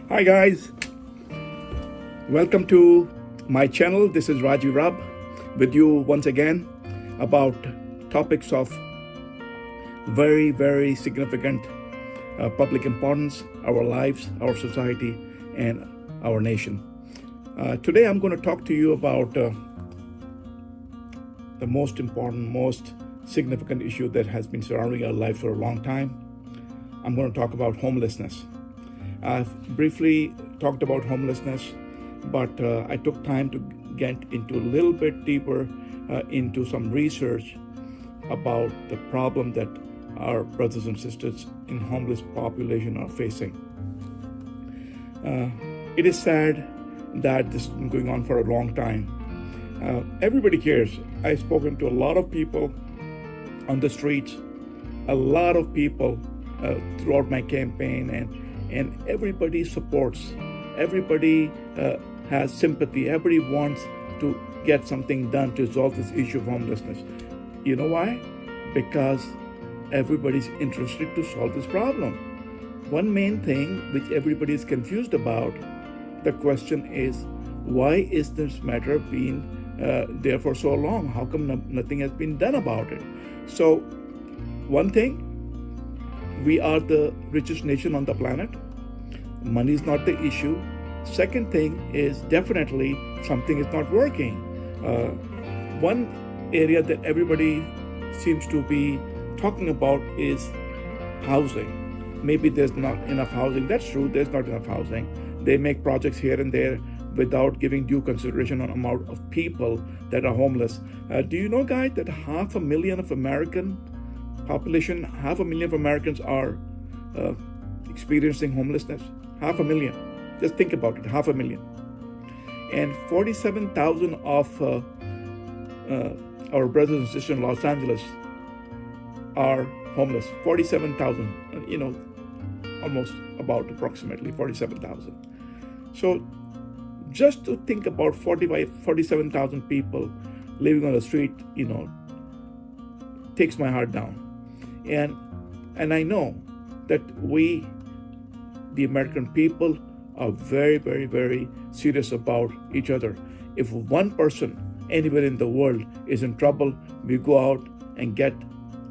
Hi guys, welcome to my channel. This is Raji Rab with you once again about topics of very significant public importance, our lives, our society, and our nation. Today I'm going to talk to you about the most important, most significant issue that has been surrounding our lives for a long time. I'm going to talk about homelessness. I've briefly talked about homelessness, but I took time to get into a little bit deeper into some research about the problem that our brothers and sisters in homeless population are facing. It is sad that this has been going on for a long time. Everybody cares. I've spoken to a lot of people on the streets, a lot of people throughout my campaign, and everybody supports, everybody has sympathy, everybody wants to get something done to resolve this issue of homelessness. You know why? Because everybody's interested to solve this problem. One main thing which everybody is confused about, the question is, why is this matter being there for so long? How come nothing has been done about it? So, one thing, we are the richest nation on the planet. Money is not the issue. Second thing is definitely something is not working. One area that everybody seems to be talking about is housing. Maybe there's not enough housing. That's true, there's not enough housing. They make projects here and there without giving due consideration on amount of people that are homeless. Do you know, guys, that 500,000 of American population, 500,000 of Americans are experiencing homelessness? 500,000. Just think about it, 500,000. And 47,000 of our brothers and sisters in Los Angeles are homeless. 47,000, almost about approximately 47,000. So just to think about 47,000 people living on the street, takes my heart down. And I know that we, the American people, are very serious about each other. If one person anywhere in the world is in trouble, we go out and get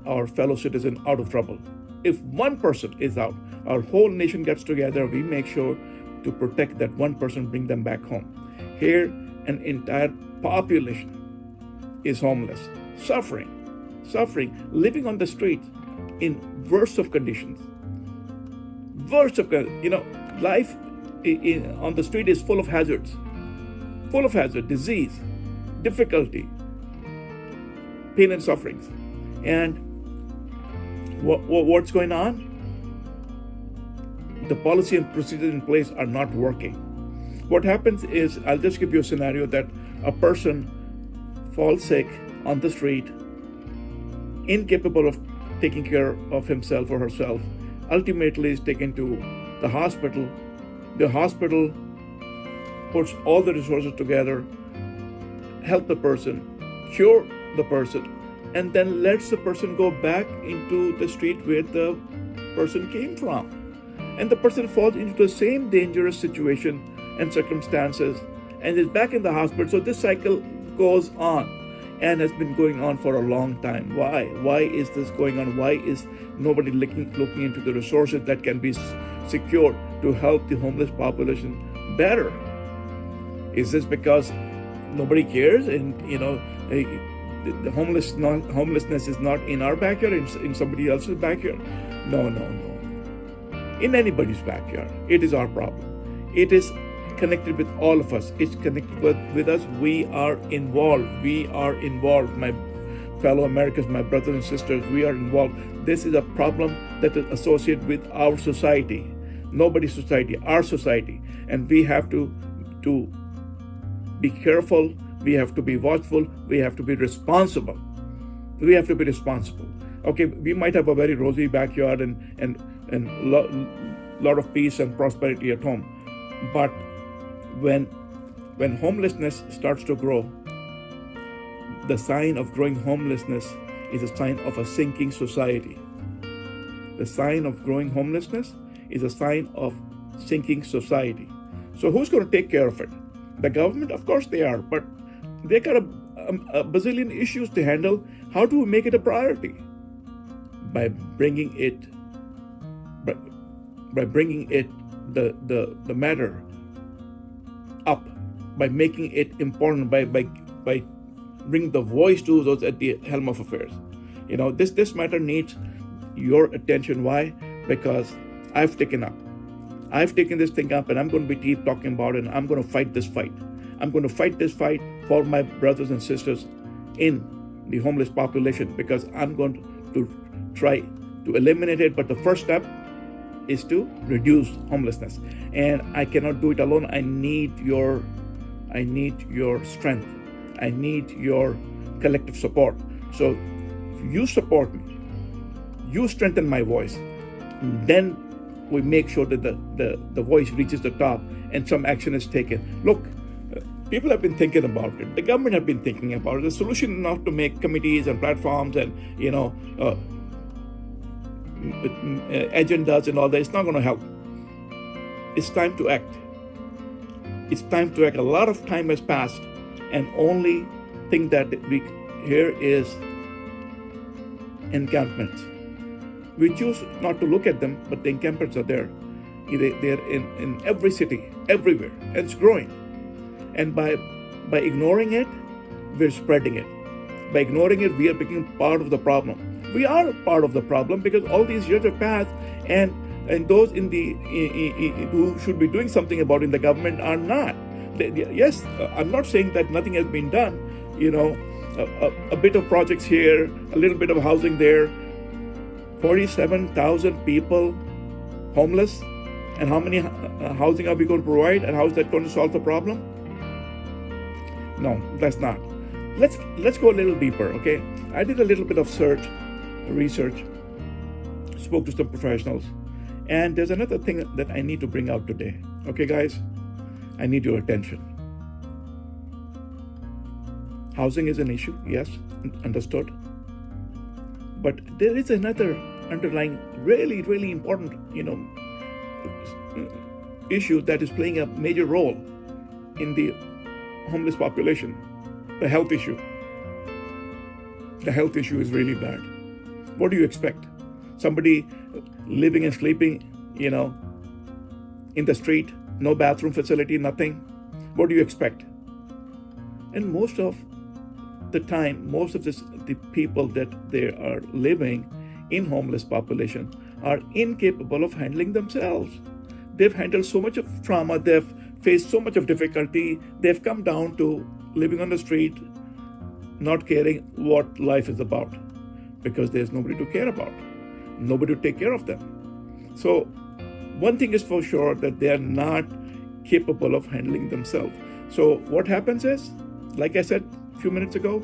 our fellow citizen out of trouble. If one person is out, our whole nation gets together, we make sure to protect that one person, bring them back home. Here, an entire population is homeless, suffering, living on the streets in worst of conditions. Life on the street is full of hazards, disease, difficulty, pain and sufferings. And what's going on? The policy and procedures in place are not working. What happens is, I'll just give you a scenario that a person falls sick on the street, incapable of taking care of himself or herself, ultimately is taken to the hospital. The hospital puts all the resources together, help the person, cure the person, and then lets the person go back into the street where the person came from. And the person falls into the same dangerous situation and circumstances and is back in the hospital. So this cycle goes on and has been going on for a long time. Why? Why is this going on? Why is nobody looking into the resources that can be secured to help the homeless population better? Is this because nobody cares and the homelessness is not in our backyard, in somebody else's backyard? No. In anybody's backyard. It is our problem. It is connected with all of us. It's connected with us. We are involved. My fellow Americans, my brothers and sisters, we are involved. This is a problem that is associated with our society. Nobody's society, our society. And we have to be careful. We have to be watchful. We have to be responsible. Okay, we might have a very rosy backyard and lot of peace and prosperity at home. But when homelessness starts to grow, the sign of growing homelessness is a sign of a sinking society. The sign of growing homelessness is a sign of sinking society. So who's going to take care of it? The government? Of course they are, but they got a bazillion issues to handle. How do we make it a priority? By bringing it, the matter up, by making it important, by bringing the voice to those at the helm of affairs. This matter needs your attention. Why? Because I've taken this thing up, and I'm going to keep talking about it, and I'm going to fight this fight. I'm going to fight this fight for my brothers and sisters in the homeless population, because I'm going to try to eliminate it. But the first step is to reduce homelessness, and I cannot do it alone. I need your strength. I need your collective support. So if you support me, you strengthen my voice, then we make sure that the voice reaches the top and some action is taken. Look, people have been thinking about it. The government have been thinking about it. The solution is not to make committees and platforms and agendas and all that. It's not going to help. It's time to act. It's time to act. A lot of time has passed, and only thing that we hear is encampments. We choose not to look at them, but the encampments are there. They're in every city, everywhere, and it's growing. And by ignoring it, we're spreading it. By ignoring it, we are becoming part of the problem. We are part of the problem because all these years have passed, and those who should be doing something about it in the government are not. Yes, I'm not saying that nothing has been done. A bit of projects here, a little bit of housing there. 47,000 people homeless, and how many housing are we going to provide, and how is that going to solve the problem? No, that's not. Let's go a little deeper, okay? I did a little bit of research, spoke to some professionals, and there's another thing that I need to bring out today. Okay, guys, I need your attention. Housing is an issue, yes, understood. But there is another underlying really, really important, issue that is playing a major role in the homeless population: the health issue. The health issue is really bad. What do you expect? Somebody living and sleeping, in the street, no bathroom facility, nothing. What do you expect? And most of the time, the people that they are living in homeless population are incapable of handling themselves. They've handled so much of trauma, they've faced so much of difficulty, they've come down to living on the street, not caring what life is about, because there's nobody to care about, nobody to take care of them. So one thing is for sure, that they are not capable of handling themselves. So what happens is, like I said a few minutes ago,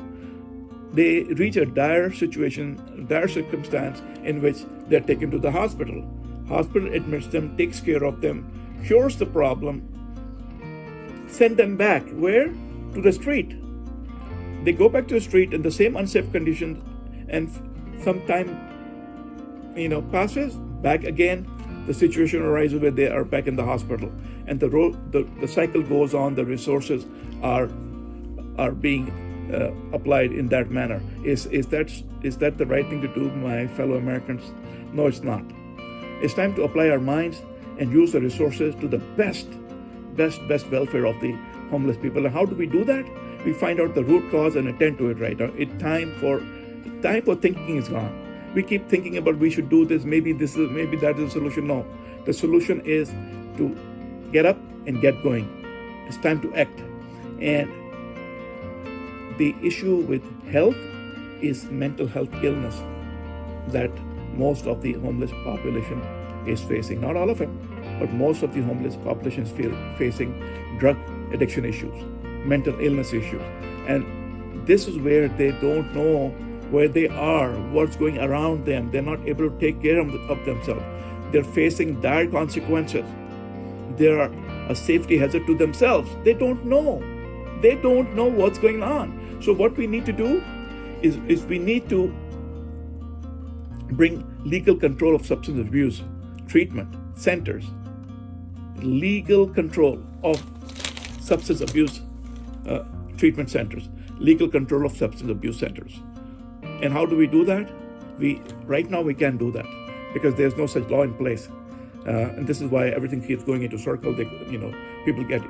they reach a dire circumstance in which they're taken to the hospital. Hospital admits them, takes care of them, cures the problem, send them back. Where? To the street. They go back to the street in the same unsafe conditions, and some time passes, back again, the situation arises where they are back in the hospital, and the cycle goes on. The resources are being applied in that manner. Is that the right thing to do, my fellow Americans? No, it's not. It's time to apply our minds and use the resources to the best welfare of the homeless people. And how do we do that? We find out the root cause and attend to it right now. Time for thinking is gone. We keep thinking about we should do this, maybe that is the solution. No, the solution is to get up and get going. It's time to act. And the issue with health is mental health illness that most of the homeless population is facing. Not all of them, but most of the homeless population is facing drug addiction issues, mental illness issues. And this is where they don't know where they are, what's going around them. They're not able to take care of themselves. They're facing dire consequences. They are a safety hazard to themselves. They don't know. They don't know what's going on. So what we need to do is we need to bring legal control of substance abuse treatment centers legal control of substance abuse treatment centers, legal control of substance abuse centers. And how do we do that? Right now we can't do that because there's no such law in place. And this is why everything keeps going into circle. People get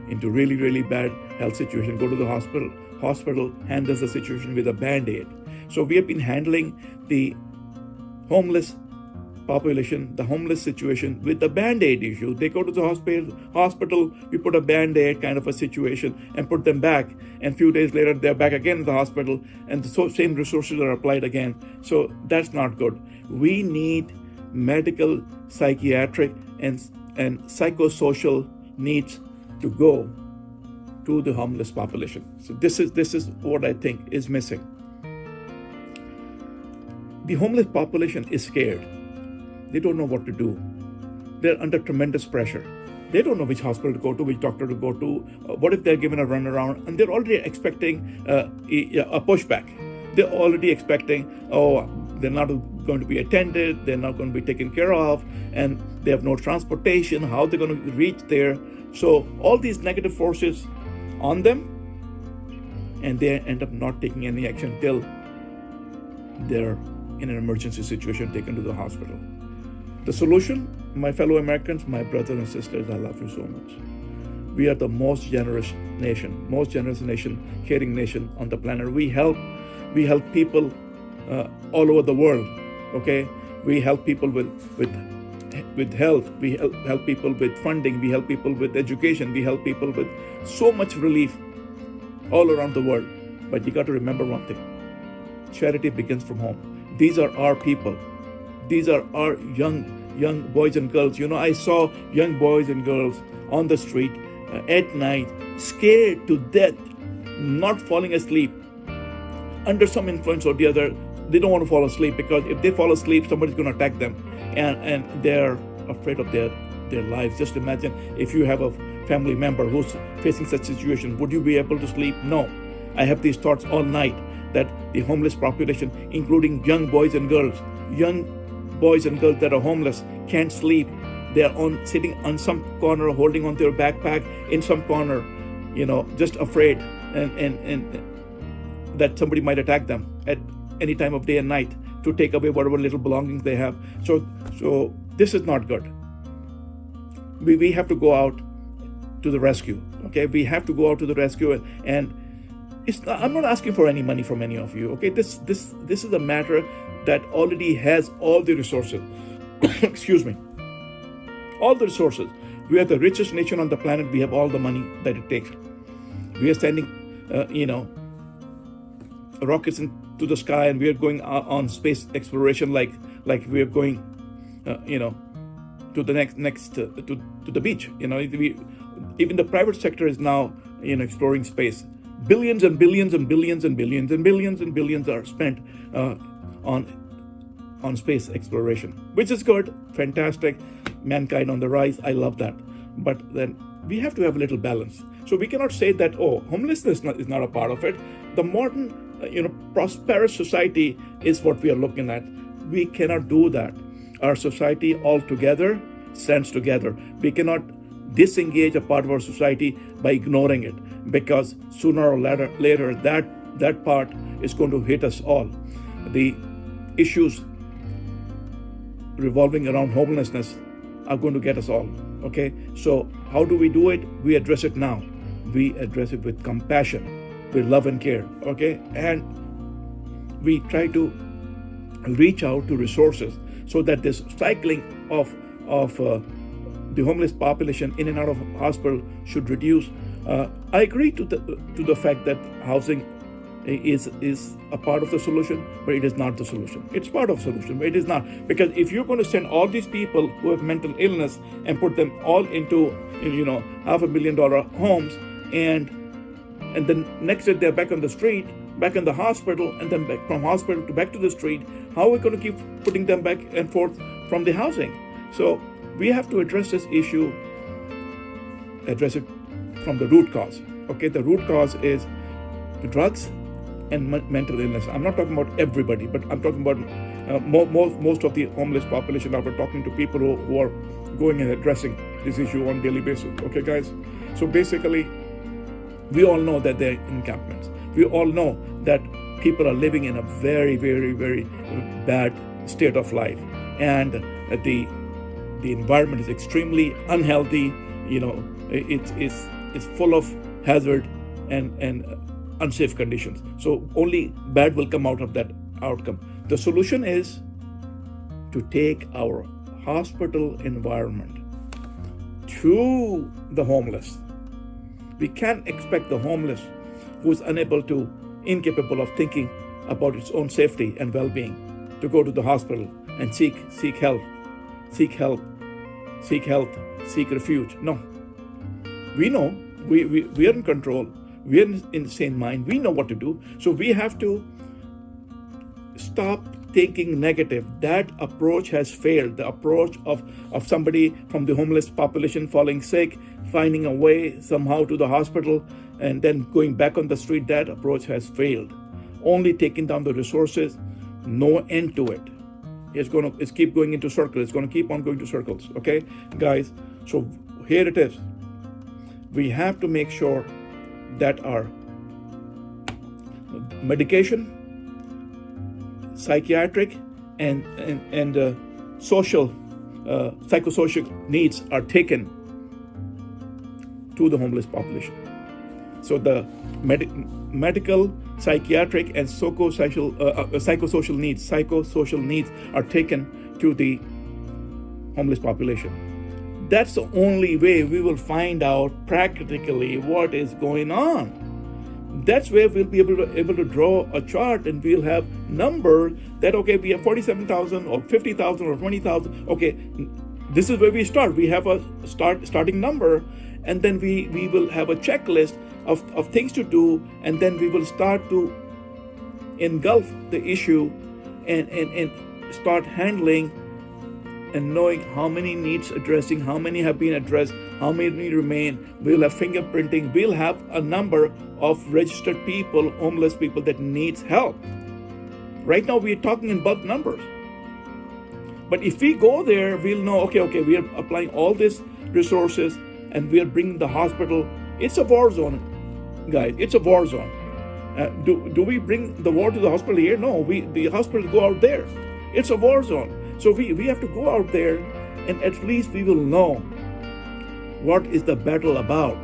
into really, really bad health situation, go to the hospital. Hospital handles the situation with a Band-Aid. So we have been handling the homeless population, the homeless situation with the Band-Aid issue. They go to the hospital, we put a Band-Aid kind of a situation and put them back. And a few days later, they're back again in the hospital and the same resources are applied again. So that's not good. We need medical, psychiatric, and psychosocial needs to go to the homeless population. So this is what I think is missing. The homeless population is scared. They don't know what to do. They're under tremendous pressure. They don't know which hospital to go to, which doctor to go to. What if they're given a runaround? And they're already expecting a pushback. They're already expecting, they're not going to be attended, they're not going to be taken care of, and they have no transportation. How they're going to reach there? So all these negative forces on them, and they end up not taking any action till they're in an emergency situation taken to the hospital. The solution, my fellow Americans, my brothers and sisters, I love you so much. We are the most generous nation, caring nation on the planet. We help people all over the world. Okay, we help people with health. We help people with funding. We help people with education. We help people with so much relief all around the world. But you got to remember one thing: charity begins from home. These are our people. These are our young boys and girls. I saw young boys and girls on the street at night, scared to death, not falling asleep, under some influence or the other. They don't want to fall asleep because if they fall asleep, somebody's going to attack them, and they're afraid of their lives. Just imagine if you have a family member who's facing such situation. Would you be able to sleep? No. I have these thoughts all night that the homeless population, including young boys and girls that are homeless, can't sleep. They're sitting on some corner, holding on to their backpack in some corner, just afraid and that somebody might attack them at any time of day and night to take away whatever little belongings they have. So this is not good. We have to go out to the rescue. Okay, we have to go out to the rescue, and I'm not asking for any money from any of you. Okay, this is a matter that already has all the resources. Excuse me. All the resources. We are the richest nation on the planet. We have all the money that it takes. We are sending, rockets into the sky, and we are going on space exploration like we are going, to the next to the beach. Even the private sector is now, exploring space. Billions and billions and billions and billions and billions and billions are spent on space exploration, which is good, fantastic. Mankind on the rise. I love that. But then we have to have a little balance. So we cannot say that, homelessness is not a part of it. The modern, prosperous society is what we are looking at. We cannot do that. Our society altogether stands together. We cannot disengage a part of our society by ignoring it, because sooner or later that part is going to hit us all. The issues revolving around homelessness are going to get us all. Okay, so how do we do it? We address it now. We address it with compassion, with love and care. Okay, and we try to reach out to resources so that this cycling of the homeless population in and out of hospital should reduce. I agree to the fact that housing is a part of the solution, but it is not the solution. It's part of the solution, but it is not. Because if you're going to send all these people who have mental illness and put them all into $500,000 homes, and then next day they're back on the street, back in the hospital, and then back from hospital to back to the street, how are we going to keep putting them back and forth from the housing? So we have to address this issue, address it from the root cause. Okay, the root cause is the drugs and mental illness. I'm not talking about everybody, but I'm talking about most of the homeless population. Now we're talking to people who are going and addressing this issue on a daily basis. Okay, guys? So basically, we all know that they're encampments. We all know that people are living in a very, very, very bad state of life. And the environment is extremely unhealthy. It's full of hazard and unsafe conditions. So only bad will come out of that outcome. The solution is to take our hospital environment to the homeless. We can't expect the homeless who is incapable of thinking about its own safety and well-being to go to the hospital and seek help, seek refuge. No. We know, we are in control, we are in the same mind, we know what to do. So we have to stop thinking negative. That approach has failed. The approach of somebody from the homeless population falling sick, finding a way somehow to the hospital, and then going back on the street, that approach has failed. Only taking down the resources, no end to it. It's keep going into circles. It's going to keep on going to circles. Okay, guys? So here it is. We have to make sure that our medication, psychiatric, and psychosocial needs are taken to the homeless population. So the medical, psychiatric, and psychosocial needs are taken to the homeless population. That's the only way we will find out practically what is going on. That's where we'll be able to draw a chart, and we'll have numbers that, okay, we have 47,000 or 50,000 or 20,000. Okay, this is where we start. We have a starting number, and then we will have a checklist of things to do, and then we will start to engulf the issue and start handling and knowing how many needs addressing, how many have been addressed, how many remain. We'll have fingerprinting. We'll have a number of registered people, homeless people that needs help. Right now we're talking in bulk numbers. But if we go there, we'll know, okay, we are applying all these resources and we are bringing the hospital. It's a war zone, guys. It's a war zone. Do we bring the war to the hospital here? No, the hospitals go out there. It's a war zone. So we have to go out there, and at least we will know what is the battle about,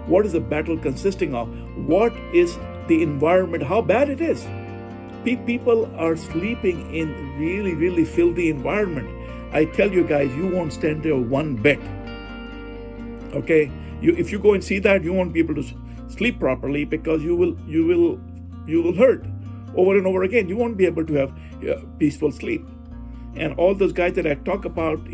what is the battle consisting of, what is the environment, how bad it is. People are sleeping in really, really filthy environment. I tell you guys, you won't stand there one bit. Okay, if you go and see that, you won't be able to sleep properly because you will hurt over and over again. You won't be able to have peaceful sleep. And all those guys that I talk about,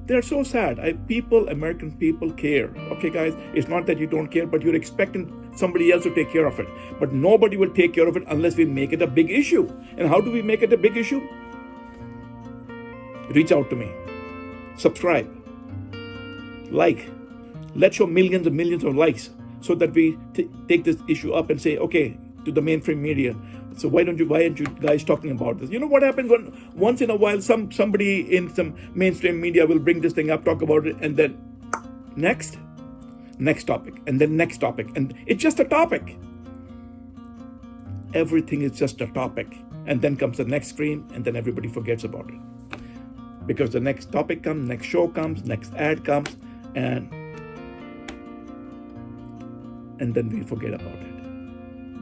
they're so sad. American people care. Okay, guys, it's not that you don't care, but you're expecting somebody else to take care of it. But nobody will take care of it unless we make it a big issue. And how do we make it a big issue? Reach out to me. Subscribe. Like. Let's show millions and millions of likes so that we take this issue up and say, okay, to the mainstream media. So why aren't you guys talking about this? You know what happens when once in a while somebody in some mainstream media will bring this thing up, talk about it, and then next topic, and then next topic, and it's just a topic. Everything is just a topic, and then comes the next screen, and then everybody forgets about it because the next topic comes, next show comes, next ad comes, and then we forget about it.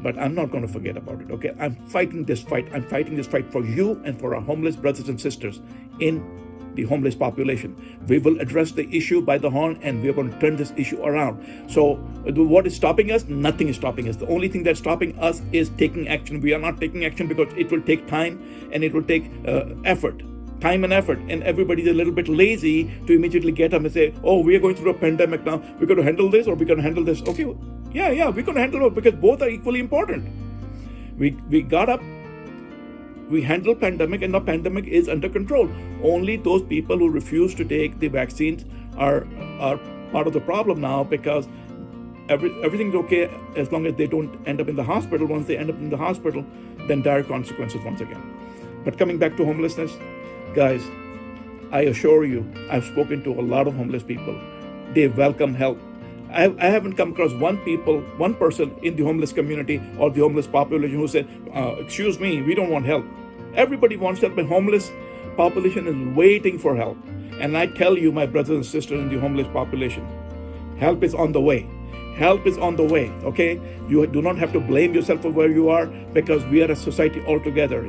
But I'm not going to forget about it, okay? I'm fighting this fight. I'm fighting this fight for you and for our homeless brothers and sisters in the homeless population. We will address the issue by the horn, and we're going to turn this issue around. So what is stopping us? Nothing is stopping us. The only thing that's stopping us is taking action. We are not taking action because it will take time and it will take effort. Time and effort, and everybody's a little bit lazy to immediately get up and say, oh, we are going through a pandemic now, we're going to handle this or we're going to handle this. Okay, yeah, we're going to handle it because both are equally important. We got up, we handle pandemic, and the pandemic is under control. Only those people who refuse to take the vaccines are part of the problem now, because everything's okay as long as they don't end up in the hospital. Once they end up in the hospital, then dire consequences once again. But coming back to homelessness, guys, I assure you, I've spoken to a lot of homeless people. they welcome help. I haven't come across one person in the homeless community or the homeless population who said, excuse me, we don't want help. Everybody wants help, but homeless population is waiting for help. And I tell you, my brothers and sisters in the homeless population, help is on the way. Help is on the way, okay? You do not have to blame yourself for where you are, because we are a society altogether.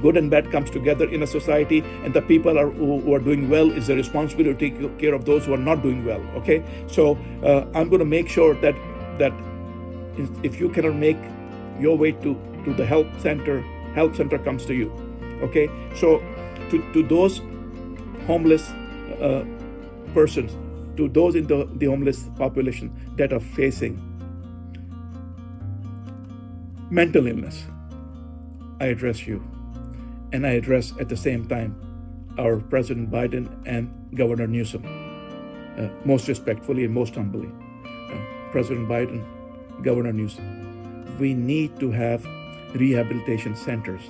Good and bad comes together in a society, and the people who are doing well is the responsibility to take care of those who are not doing well, okay? So I'm going to make sure that if you cannot make your way to the help center comes to you, okay? So to those homeless persons, to those in the homeless population that are facing mental illness, I address you. And I address at the same time our President Biden and Governor Newsom, most respectfully and most humbly. President Biden, Governor Newsom, we need to have rehabilitation centers.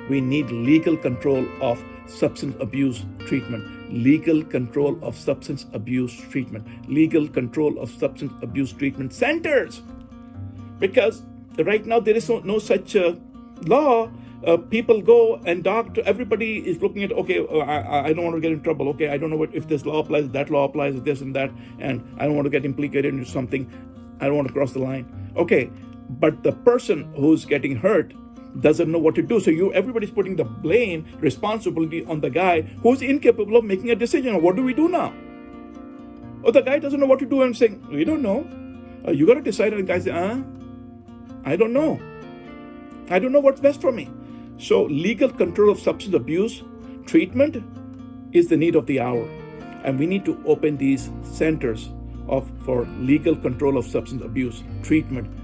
We need legal control of substance abuse treatment, legal control of substance abuse treatment, legal control of substance abuse treatment centers. Because right now there is no such law. People go and doctor, everybody is looking at, okay, I don't want to get in trouble. Okay, I don't know if this law applies, that law applies, this and that, and I don't want to get implicated into something. I don't want to cross the line. Okay, but the person who's getting hurt doesn't know what to do. So everybody's putting the blame, responsibility on the guy who's incapable of making a decision. What do we do now? Oh, the guy doesn't know what to do. And I'm saying, we don't know. You got to decide. And the guy says, I don't know. I don't know what's best for me. So legal control of substance abuse treatment is the need of the hour. And we need to open these centers for legal control of substance abuse treatment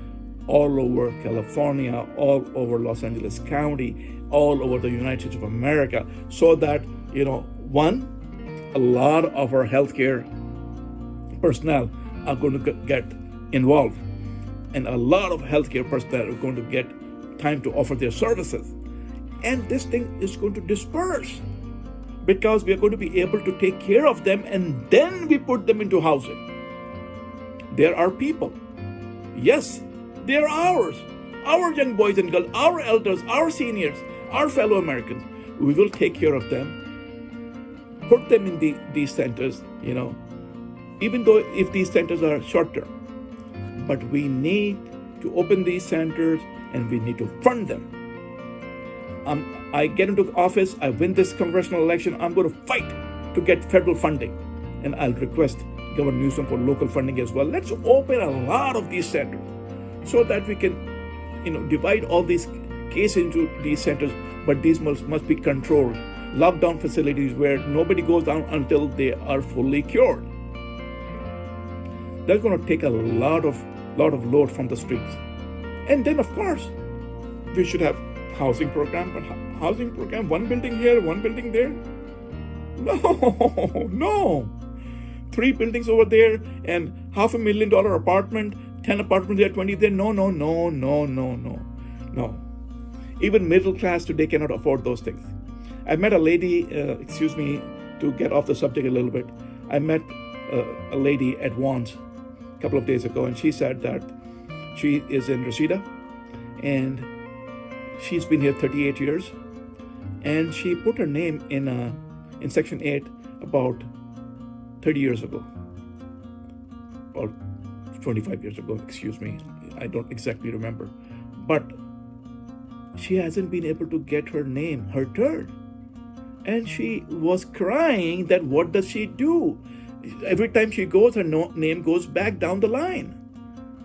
all over California, all over Los Angeles County, all over the United States of America, so that, one, a lot of our healthcare personnel are going to get involved, and a lot of healthcare personnel are going to get time to offer their services. And this thing is going to disperse, because we are going to be able to take care of them, and then we put them into housing. There are people, yes, they are ours, our young boys and girls, our elders, our seniors, our fellow Americans. We will take care of them, put them in these centers, even though if these centers are short term. But we need to open these centers, and we need to fund them. I get into office, I win this congressional election, I'm going to fight to get federal funding. And I'll request Governor Newsom for local funding as well. Let's open a lot of these centers, so that we can, divide all these cases into these centers, but these must be controlled. Lockdown facilities where nobody goes down until they are fully cured. That's going to take a lot of load from the streets. And then, of course, we should have housing program, but housing program, one building here, one building there. No. 3 buildings over there and $500,000 apartment, 10 apartments there, 20 there. No. Even middle class today cannot afford those things. I met a lady, to get off the subject a little bit. I met a lady at Vaughn's a couple of days ago, and she said that she is in Reseda, and she's been here 38 years, and she put her name in Section 8 about 30 years ago, or 25 years ago, I don't exactly remember. But she hasn't been able to get her name, her turn. And she was crying that what does she do? Every time she goes, her name goes back down the line.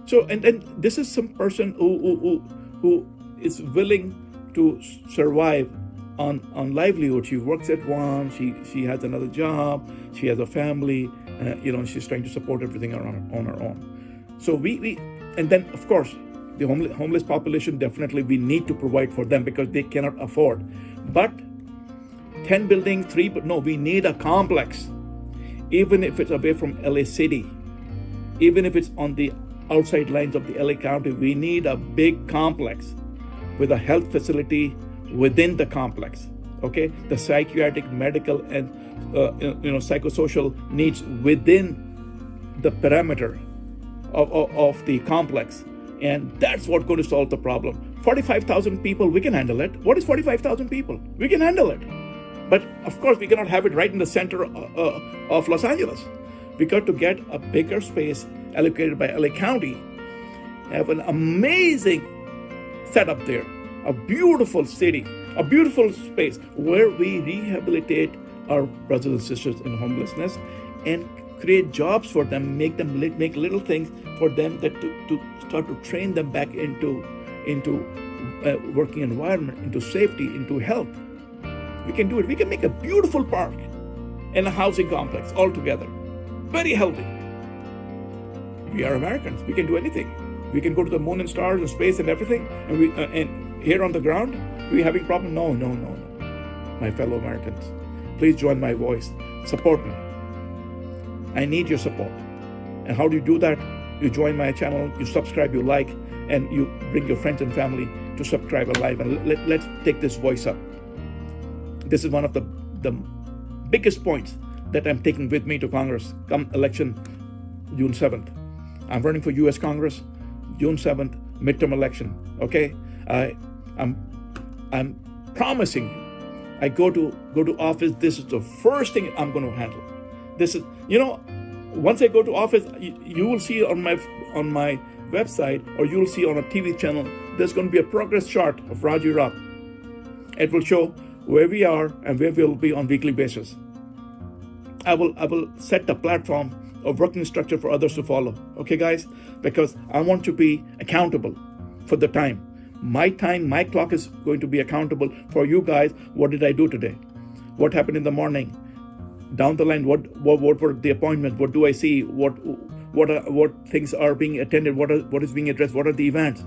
So, and this is some person who is willing to survive on livelihood. She works at one, she has another job, she has a family, she's trying to support everything on her own. So and then of course, the homeless population, definitely we need to provide for them because they cannot afford. But 10 buildings, we need a complex. Even if it's away from LA City, even if it's on the outside lines of the LA County, we need a big complex with a health facility within the complex. Okay, the psychiatric, medical, and psychosocial needs within the perimeter of the complex. And that's what's going to solve the problem. 45,000 people, we can handle it. What is 45,000 people? We can handle it. But of course, we cannot have it right in the center of Los Angeles. We got to get a bigger space allocated by LA County, have an amazing setup there, a beautiful city, a beautiful space where we rehabilitate our brothers and sisters in homelessness and create jobs for them, make little things for them that to start to train them back into working environment, into safety, into health. We can do it. We can make a beautiful park and a housing complex all together. Very healthy. We are Americans. We can do anything. We can go to the moon and stars and space and everything. And here on the ground, we're having problems. No. My fellow Americans, please join my voice. Support me. I need your support. And how do you do that? You join my channel, you subscribe, you like, and you bring your friends and family to subscribe and like. And let's take this voice up. This is one of the biggest points that I'm taking with me to Congress come election June 7th. I'm running for U.S. Congress, June 7th, midterm election. Okay, I'm promising you, I go to office. This is the first thing I'm going to handle. This is, once I go to office, you will see on my website, or you will see on a TV channel, there's going to be a progress chart of Raji Rab. It will show where we are and where we will be on weekly basis. I will set the platform of working structure for others to follow. Okay, guys? Because I want to be accountable for the time. My clock is going to be accountable for you guys. What did I do today? What happened in the morning? Down the line, what were the appointments? What do I see? What things are being attended? What is being addressed? What are the events?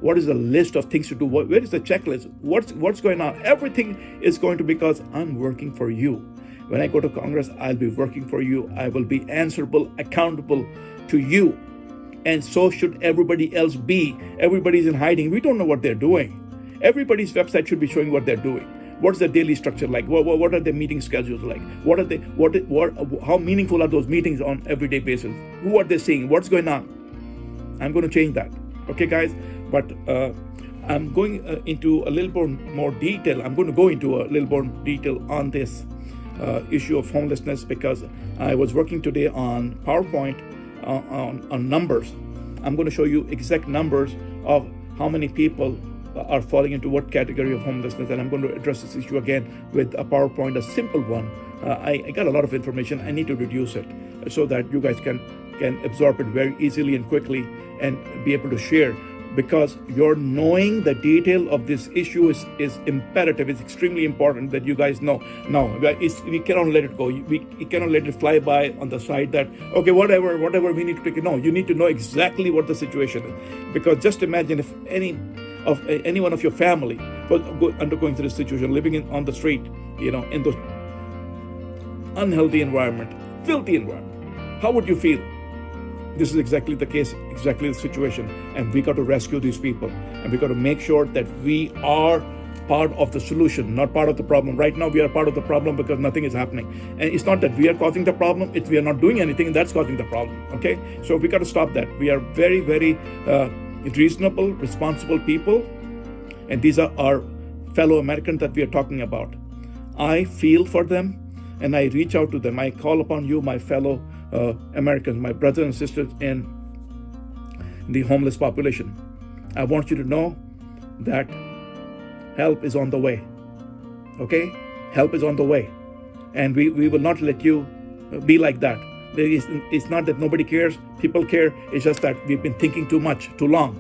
What is the list of things to do? Where is the checklist? What's going on? Everything is going to, because I'm working for you. When I go to Congress, I'll be working for you. I will be answerable, accountable to you. And so should everybody else be. Everybody's in hiding. We don't know what they're doing. Everybody's website should be showing what they're doing. What's the daily structure like? What are their meeting schedules like? How meaningful are those meetings on everyday basis? Who are they seeing? What's going on? I'm going to change that. Okay, guys? But I'm going into a little more detail. I'm going to go into a little more detail on this issue of homelessness, because I was working today on PowerPoint on numbers. I'm going to show you exact numbers of how many people are falling into what category of homelessness, and I'm going to address this issue again with a PowerPoint, a simple one. I got a lot of information. I need to reduce it so that you guys can absorb it very easily and quickly and be able to share, because your knowing the detail of this issue is imperative. It's extremely important that you guys know. No, we cannot let it go. We cannot let it fly by on the side that, okay, whatever we need to take it. No, you need to know exactly what the situation is, because just imagine if any one of your family was undergoing through this situation, living on the street, in those unhealthy environment, filthy environment. How would you feel? This is exactly the case, exactly the situation. And we got to rescue these people. And we got to make sure that we are part of the solution, not part of the problem. Right now, we are part of the problem because nothing is happening. And it's not that we are causing the problem, it's we are not doing anything, and that's causing the problem. Okay? So we got to stop that. We are very, very reasonable, responsible people. And these are our fellow Americans that we are talking about. I feel for them and I reach out to them. I call upon you, my fellow Americans, my brothers and sisters in the homeless population. I want you to know that help is on the way. Okay? Help is on the way. And we will not let you be like that. It's not that nobody cares. People care. It's just that we've been thinking too much, too long.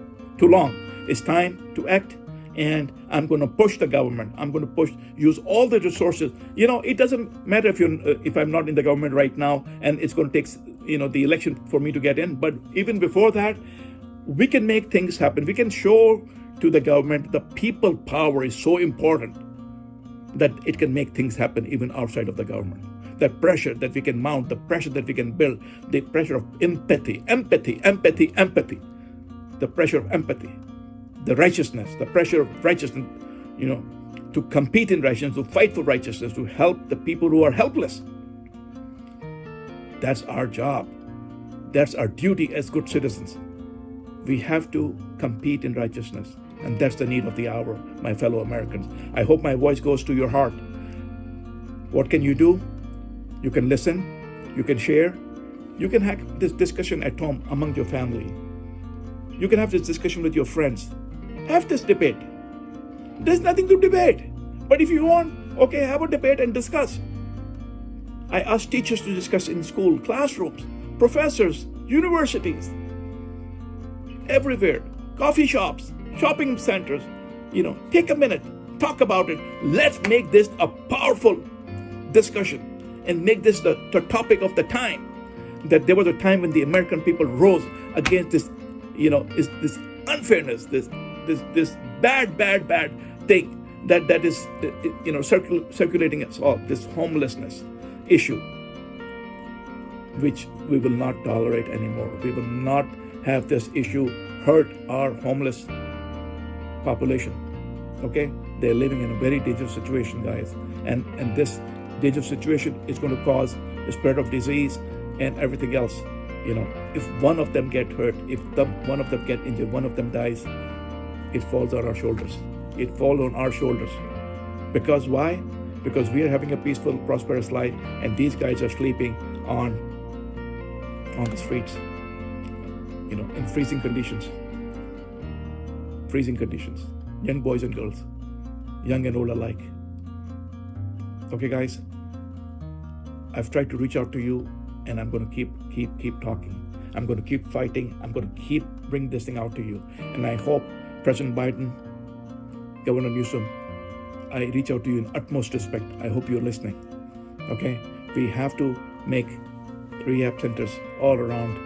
It's time to act. And I'm going to push the government. I'm going to use all the resources. It doesn't matter if I'm not in the government right now, and it's going to take the election for me to get in. But even before that, we can make things happen. We can show to the government the people power is so important that it can make things happen even outside of the government. That pressure that we can mount, the pressure that we can build, the pressure of empathy, the pressure of empathy. The righteousness, the pressure of righteousness, to compete in righteousness, to fight for righteousness, to help the people who are helpless. That's our job. That's our duty as good citizens. We have to compete in righteousness. And that's the need of the hour, my fellow Americans. I hope my voice goes to your heart. What can you do? You can listen. You can share. You can have this discussion at home among your family. You can have this discussion with your friends. Have this debate. There's nothing to debate. But if you want, okay, have a debate and discuss. I ask teachers to discuss in school, classrooms, professors, universities, everywhere, coffee shops, shopping centers. Take a minute, talk about it. Let's make this a powerful discussion and make this the topic of the time. That there was a time when the American people rose against this, this unfairness, this bad thing that is, circulating us all, this homelessness issue, which we will not tolerate anymore. We will not have this issue hurt our homeless population. Okay, they're living in a very dangerous situation, guys, and this dangerous situation is going to cause the spread of disease and everything else. If one of them get hurt, if one of them get injured, one of them dies, it falls on our shoulders. It falls on our shoulders. Because why? Because we are having a peaceful, prosperous life, and these guys are sleeping on the streets, in freezing conditions. Freezing conditions. Young boys and girls, young and old alike. Okay, guys, I've tried to reach out to you, and I'm going to keep talking. I'm going to keep fighting. I'm going to keep bring this thing out to you. And I hope President Biden, Governor Newsom, I reach out to you in utmost respect. I hope you're listening. Okay? We have to make rehab centers all around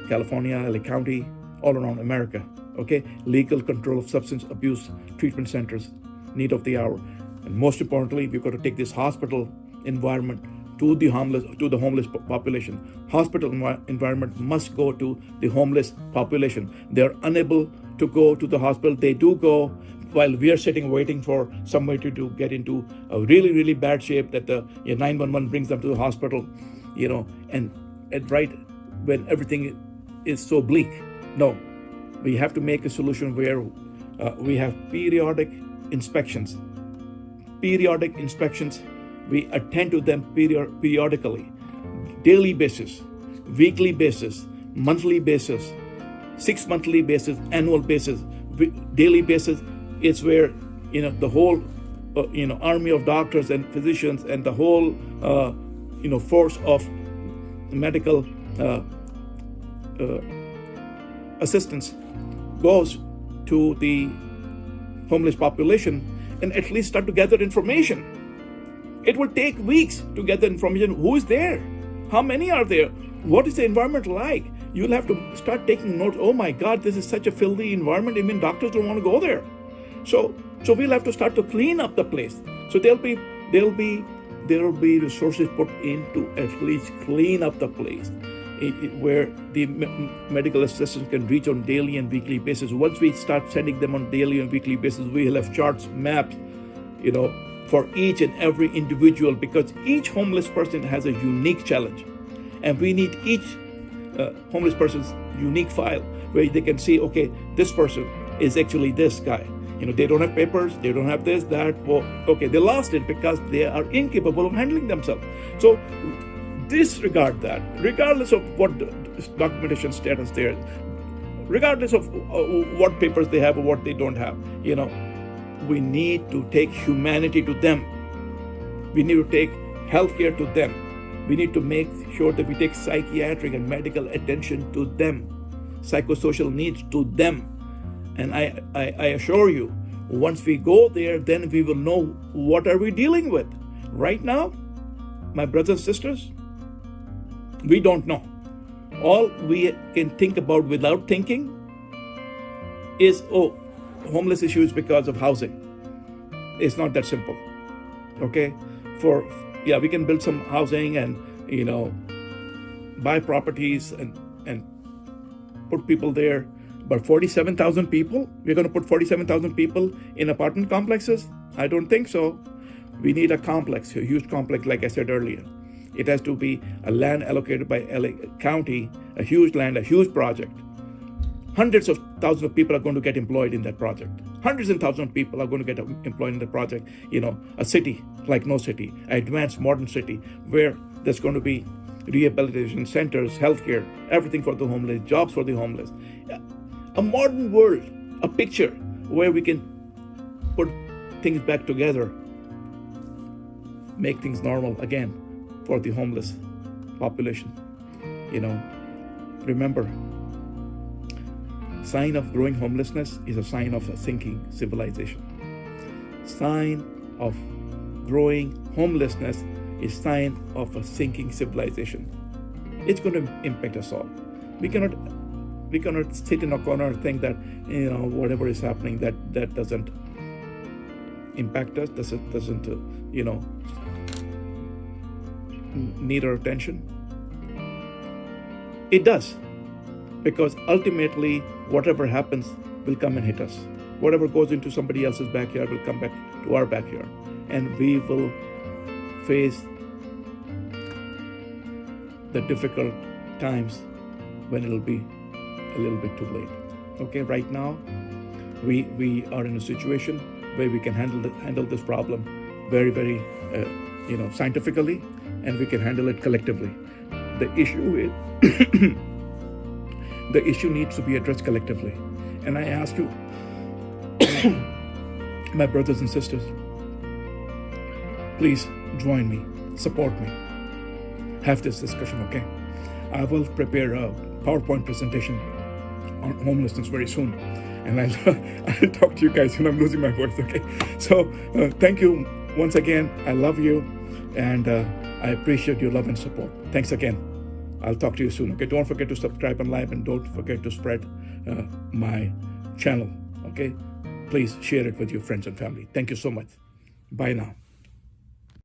California, LA County, all around America. Okay? Legal control of substance abuse treatment centers, need of the hour. And most importantly, we've got to take this hospital environment to the homeless population. Hospital environment must go to the homeless population. They're unable to go to the hospital. They do go while we are sitting waiting for somebody to get into a really, really bad shape that the 911 brings them to the hospital, and right when everything is so bleak. No, we have to make a solution where we have periodic inspections. We attend to them periodically, daily basis, weekly basis, monthly basis, 6 monthly basis, annual basis, daily basis. It's where the whole army of doctors and physicians and the whole force of medical assistance goes to the homeless population and at least start to gather information. It will take weeks to gather information. Who is there? How many are there? What is the environment like? You'll have to start taking notes. Oh my God, this is such a filthy environment. Even doctors don't want to go there. So we'll have to start to clean up the place. So there will be resources put in to at least clean up the place, where the medical assistants can reach on daily and weekly basis. Once we start sending them on daily and weekly basis, we'll have charts, maps, for each and every individual, because each homeless person has a unique challenge, and we need each homeless person's unique file where they can see, okay, this person is actually this guy. They don't have papers, they don't have this, that. Well, okay, they lost it because they are incapable of handling themselves. So disregard that, regardless of what documentation status there is, regardless of what papers they have or what they don't have. We need to take humanity to them. We need to take healthcare to them. We need to make sure that we take psychiatric and medical attention to them, psychosocial needs to them. And I assure you, once we go there, then we will know what are we dealing with. Right now, my brothers and sisters, we don't know. All we can think about without thinking is, homeless issue is because of housing. It's not that simple. Okay? We can build some housing and, buy properties and put people there. But 47,000 people? We're going to put 47,000 people in apartment complexes? I don't think so. We need a complex, a huge complex, like I said earlier. It has to be a land allocated by LA County, a huge land, a huge project. Hundreds of thousands of people are going to get employed in that project. Hundreds and thousands of people are going to get employed in the project. A city like no city, an advanced modern city where there's going to be rehabilitation centers, healthcare, everything for the homeless, jobs for the homeless. A modern world, a picture where we can put things back together, make things normal again for the homeless population. Remember, sign of growing homelessness is a sign of a sinking civilization. Sign of growing homelessness is sign of a sinking civilization. It's going to impact us all. We cannot sit in a corner and think that whatever is happening that doesn't impact us, doesn't need our attention. It does, because ultimately whatever happens will come and hit us. Whatever goes into somebody else's backyard will come back to our backyard, and we will face the difficult times when it'll be a little bit too late. Okay, right now we are in a situation where we can handle this problem very, very scientifically, and we can handle it collectively. The issue is the issue needs to be addressed collectively. And I ask you, my brothers and sisters, please join me, support me, have this discussion, okay? I will prepare a PowerPoint presentation on homelessness very soon, and I'll talk to you guys when I'm losing my voice, okay? So thank you once again. I love you, and I appreciate your love and support. Thanks again. I'll talk to you soon, okay? Don't forget to subscribe and like, and don't forget to spread my channel, okay? Please share it with your friends and family. Thank you so much. Bye now.